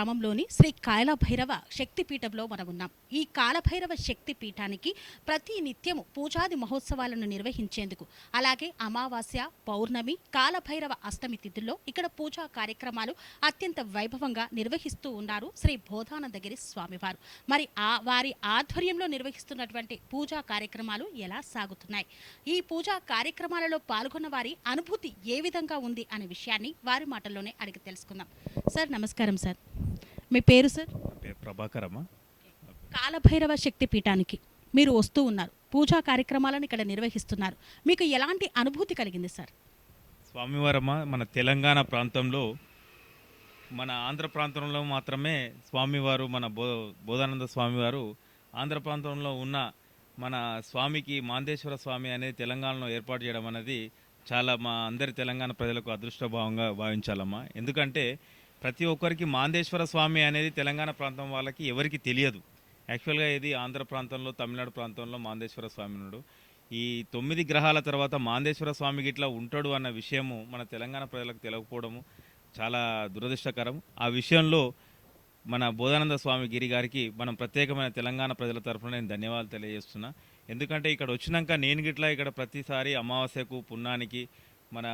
గ్రామంలోని శ్రీ కాలభైరవ శక్తిపీఠంలో మనం ఉన్నాం. ఈ కాలభైరవ శక్తిపీఠానికి ప్రతి నిత్యము పూజాది మహోత్సవాలను నిర్వహించేందుకు, అలాగే అమావాస్య, పౌర్ణమి, కాలభైరవ అష్టమి తిథుల్లో ఇక్కడ పూజా కార్యక్రమాలు అత్యంత వైభవంగా నిర్వహిస్తూ ఉన్నారు శ్రీ బోధానందగిరి స్వామివారు. మరి వారి ఆధ్వర్యంలో నిర్వహిస్తున్నటువంటి పూజా కార్యక్రమాలు ఎలా సాగుతున్నాయి, ఈ పూజా కార్యక్రమాలలో పాల్గొన్న వారి అనుభూతి ఏ విధంగా ఉంది అనే విషయాన్ని వారి మాటల్లోనే అడిగి తెలుసుకుందాం. సార్ నమస్కారం సార్, మీ పేరు సార్? ప్రభాకరమ్మ. కాలభైరవ శక్తి పీఠానికి మీరు వస్తూ ఉన్నారు, పూజా కార్యక్రమాలను ఇక్కడ నిర్వహిస్తున్నారు, మీకు ఎలాంటి అనుభూతి కలిగింది సార్? స్వామివారమ్మ, మన తెలంగాణ ప్రాంతంలో, మన ఆంధ్ర ప్రాంతంలో మాత్రమే స్వామివారు, మన బోధానంద స్వామివారు ఆంధ్ర ప్రాంతంలో ఉన్న మన స్వామికి మాందేశ్వర స్వామి అనేది తెలంగాణలో ఏర్పాటు చేయడం అనేది చాలా మా అందరి తెలంగాణ ప్రజలకు అదృష్టభావంగా భావించాలమ్మా. ఎందుకంటే ప్రతి ఒక్కరికి మాందేశ్వర స్వామి అనేది తెలంగాణ ప్రాంతం వాళ్ళకి ఎవరికి తెలియదు. యాక్చువల్గా ఇది ఆంధ్ర ప్రాంతంలో, తమిళనాడు ప్రాంతంలో మాందేశ్వర స్వామి ఉన్నాడు. ఈ 9 గ్రహాల తర్వాత మాందేశ్వర స్వామికి ఇట్లా ఉంటాడు అన్న విషయము మన తెలంగాణ ప్రజలకు తెలియకపోవడము చాలా దురదృష్టకరం. ఆ విషయంలో మన బోధానంద స్వామి గిరి గారికి మనం ప్రత్యేకమైన తెలంగాణ ప్రజల తరఫున నేను ధన్యవాదాలు తెలియజేస్తున్నా. ఎందుకంటే ఇక్కడ వచ్చినాక నేను గిట్లా ఇక్కడ ప్రతిసారి అమావాస్యకు, పున్నానికి, మన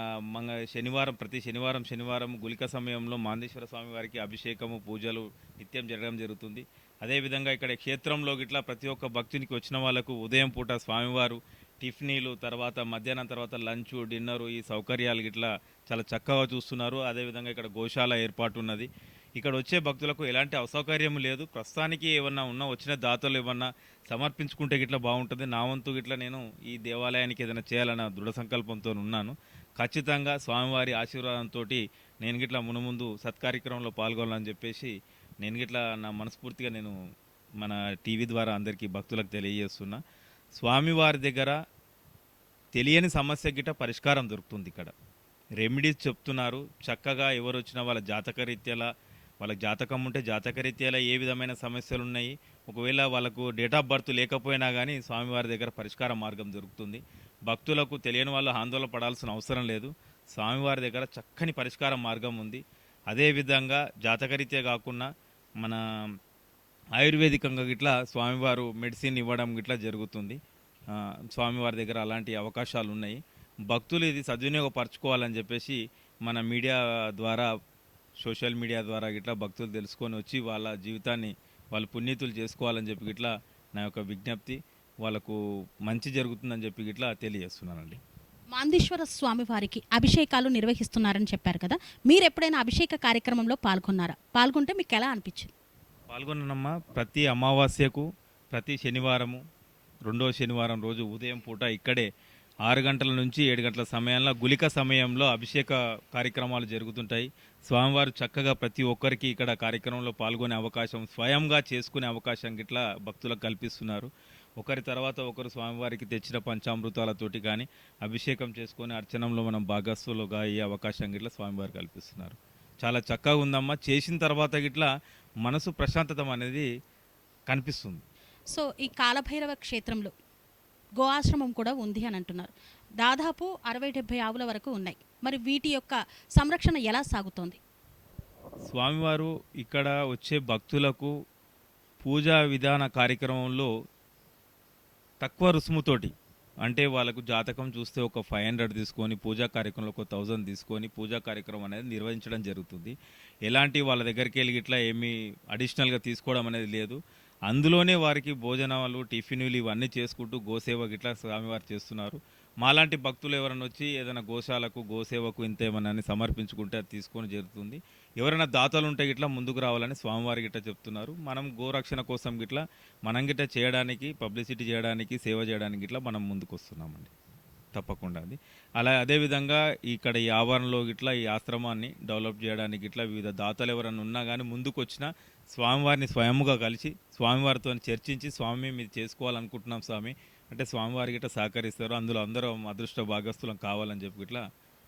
ప్రతి శనివారం గుళిక సమయంలో మాందేశ్వర స్వామి వారికి అభిషేకము, పూజలు నిత్యం జరగడం జరుగుతుంది. అదేవిధంగా ఇక్కడ క్షేత్రంలో గిట్లా ప్రతి ఒక్క భక్తునికి వచ్చిన వాళ్ళకు ఉదయం పూట స్వామివారు టిఫినీలు, తర్వాత మధ్యాహ్నం తర్వాత లంచ్, డిన్నరు, ఈ సౌకర్యాలు గిట్లా చాలా చక్కగా చూస్తున్నారు. అదేవిధంగా ఇక్కడ గోశాల ఏర్పాటు ఉన్నది. ఇక్కడ వచ్చే భక్తులకు ఎలాంటి అసౌకర్యం లేదు. ప్రస్తుతానికి ఏమన్నా వచ్చిన దాతలు ఏమన్నా సమర్పించుకుంటే గిట్లా బాగుంటుంది. నా వంతు గిట్లా నేను ఈ దేవాలయానికి ఏదైనా చేయాలన్న దృఢ సంకల్పంతో ఉన్నాను. ఖచ్చితంగా స్వామివారి ఆశీర్వాదంతో నేను గిట్లా మునుముందు సత్కార్యక్రమంలో పాల్గొనాలని చెప్పేసి నేను గిట్లా నా మనస్ఫూర్తిగా నేను మన టీవీ ద్వారా అందరికీ భక్తులకు తెలియజేస్తున్నా. స్వామివారి దగ్గర తెలియని సమస్య గిట్ట పరిష్కారం దొరుకుతుంది. ఇక్కడ రెమెడీస్ చెప్తున్నారు చక్కగా. ఎవరు వచ్చినా వాళ్ళ జాతకరీత్యాల, వాళ్ళకి జాతకం ఉంటే జాతకరీత్యాల ఏ విధమైన సమస్యలు ఉన్నాయి, ఒకవేళ వాళ్ళకు డేట్ ఆఫ్ బర్త్ లేకపోయినా కానీ స్వామివారి దగ్గర పరిష్కార మార్గం దొరుకుతుంది. భక్తులకు తెలియని వాళ్ళు ఆందోళన పడాల్సిన అవసరం లేదు. స్వామివారి దగ్గర చక్కని పరిష్కార మార్గం ఉంది. అదేవిధంగా జాతకరీత్యా కాకుండా మన ఆయుర్వేదికంగా గిట్లా స్వామివారు మెడిసిన్ ఇవ్వడం గిట్లా జరుగుతుంది. స్వామివారి దగ్గర అలాంటి అవకాశాలు ఉన్నాయి. భక్తులు ఇది సద్వినియోగపరచుకోవాలని చెప్పేసి మన మీడియా ద్వారా, సోషల్ మీడియా ద్వారా గిట్లా భక్తులు తెలుసుకొని వచ్చి వాళ్ళ జీవితాన్ని వాళ్ళు పుణ్యతులు చేసుకోవాలని చెప్పి గిట్లా నా యొక్క విజ్ఞప్తి. వాళ్ళకు మంచి జరుగుతుందని చెప్పి గిట్లా తెలియజేస్తున్నానండి. మాందేశ్వర స్వామి వారికి అభిషేకాలు నిర్వహిస్తున్నారని చెప్పారు కదా, మీరు ఎప్పుడైనా అభిషేక కార్యక్రమంలో పాల్గొన్నారా? పాల్గొంటే మీకు ఎలా అనిపించింది? పాల్గొన్నానమ్మా. ప్రతి అమావాస్యకు, ప్రతి శనివారము, 2వ శనివారం రోజు ఉదయం పూట ఇక్కడే 6 గంటల నుంచి 7 గంటల సమయంలో గుళిక సమయంలో అభిషేక కార్యక్రమాలు జరుగుతుంటాయి. స్వామివారు చక్కగా ప్రతి ఒక్కరికి ఇక్కడ కార్యక్రమంలో పాల్గొనే అవకాశం, స్వయంగా చేసుకునే అవకాశం గిట్లా భక్తులకు కల్పిస్తున్నారు. ఒకరి తర్వాత ఒకరు స్వామివారికి తెచ్చిన పంచామృతాలతోటి కానీ అభిషేకం చేసుకొని అర్చనంలో మనం భాగస్సులుగా అయ్యే అవకాశం గిట్లా స్వామివారు కల్పిస్తున్నారు. చాలా చక్కగా ఉందమ్మా. చేసిన తర్వాత గిట్లా మనసు ప్రశాంతత అనేది కనిపిస్తుంది. సో ఈ కాలభైరవ క్షేత్రంలో గో ఆశ్రమం కూడా ఉంది అని అంటున్నారు. దాదాపు 60-70 ఆవుల వరకు ఉన్నాయి. మరి వీటి యొక్క సంరక్షణ ఎలా సాగుతోంది? స్వామివారు ఇక్కడ వచ్చే భక్తులకు పూజా విధాన కార్యక్రమంలో తక్కువ రుసుముతోటి, అంటే వాళ్ళకు జాతకం చూస్తే ఒక 500 తీసుకొని, పూజా కార్యక్రమంలో ఒక 1000 తీసుకొని పూజా కార్యక్రమం అనేది నిర్వహించడం జరుగుతుంది. ఎలాంటి వాళ్ళ దగ్గరికి వెళ్ళి ఇట్లా ఏమీ అడిషనల్గా తీసుకోవడం అనేది లేదు. అందులోనే వారికి భోజనాలు, టిఫిన్లు ఇవన్నీ చేసుకుంటూ గోసేవ గిట్లా స్వామివారు చేస్తున్నారు. మాలాంటి భక్తులు ఎవరైనా వచ్చి ఏదైనా గోశాలకు, గోసేవకు ఇంత ఏమన్నా సమర్పించుకుంటే అది తీసుకొని జరుగుతుంది. ఎవరైనా దాతలు ఉంటే గిట్లా ముందుకు రావాలని స్వామివారి గిట్లా చెప్తున్నారు. మనం గోరక్షణ కోసం గిట్లా మనం గిట్లా చేయడానికి, పబ్లిసిటీ చేయడానికి, సేవ చేయడానికి గిట్లా మనం ముందుకు వస్తున్నామండి. తప్పకుండా అది అలా. అదేవిధంగా ఇక్కడ ఈ ఆవరణలో గిట్లా ఈ ఆశ్రమాన్ని డెవలప్ చేయడానికి ఇట్లా వివిధ దాతలు ఎవరైనా ఉన్నా కానీ ముందుకు వచ్చిన స్వామివారిని స్వయముగా కలిసి స్వామివారితో చర్చించి, స్వామి మీరు చేసుకోవాలనుకుంటున్నాం స్వామి అంటే స్వామివారి గిట్లా సహకరిస్తారు. అందులో అందరం అదృష్ట భాగస్థులం కావాలని చెప్పి గిట్లా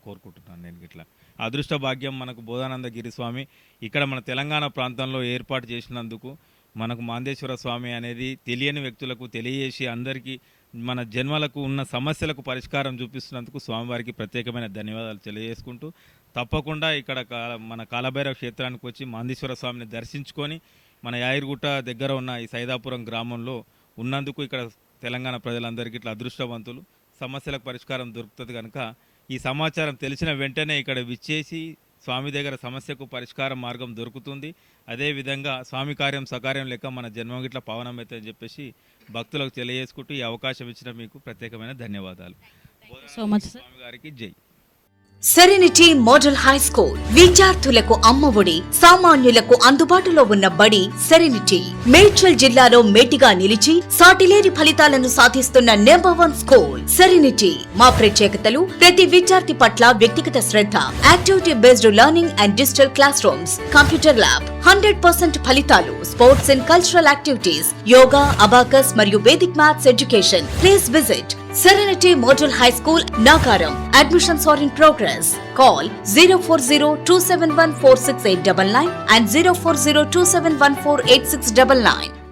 కోరుకుంటున్నాను నేను గిట్లా. అదృష్ట భాగ్యం మనకు బోధానంద గిరి స్వామి ఇక్కడ మన తెలంగాణ ప్రాంతంలో ఏర్పాటు చేసినందుకు మనకు మాందేశ్వర స్వామి అనేది తెలియని వ్యక్తులకు తెలియజేసి అందరికీ మన జన్మలకు ఉన్న సమస్యలకు పరిష్కారం చూపిస్తున్నందుకు స్వామివారికి ప్రత్యేకమైన ధన్యవాదాలు తెలియజేసుకుంటూ తప్పకుండా ఇక్కడ మన కాలభైరవ క్షేత్రానికి వచ్చి మాందీశ్వర స్వామిని దర్శించుకొని మన యాయిరుగుట్ట దగ్గర ఉన్న ఈ సైదాపురం గ్రామంలో ఉన్నందుకు ఇక్కడ తెలంగాణ ప్రజలందరికీ ఇట్లా అదృష్టవంతులు. సమస్యలకు పరిష్కారం దొరుకుతుంది కనుక ఈ సమాచారం తెలిసిన వెంటనే ఇక్కడ విచ్చేసి స్వామి దగ్గర సమస్యకు పరిష్కార మార్గం దొరుకుతుంది. అదేవిధంగా స్వామి కార్యం సకార్యం లెక్క మన జన్మం ఇట్లా పావనమైతే అని చెప్పేసి భక్తులకు తెలియజేసుకుంటూ ఈ అవకాశం ఇచ్చిన మీకు ప్రత్యేకమైన ధన్యవాదాలు. So much sir. స్వామి గారికి జై. సెరెనిటీ మోడల్ హై స్కూల్ విద్యార్థులకు అమ్మఒడి, సామాన్యులకు అందుబాటులో ఉన్న బడి సెరెనిటీ. మేడ్చల్ జిల్లాలో మేటిగా నిలిచి సాటిలేని ఫలితాలను సాధిస్తున్న #1 స్కూల్ సెరెనిటీ. మా ప్రత్యేకతలు ప్రతి విద్యార్థి పట్ల వ్యక్తిగత శ్రద్ధ, activity based learning and digital classrooms, computer lab, 100% ఫలితాలు, sports and cultural activities, yoga, abacus మరియు Vedic maths education. Please visit Serenity Model High School, Nagaram. Admissions are in progress. Call 040-271-46899 and 040-271-48699.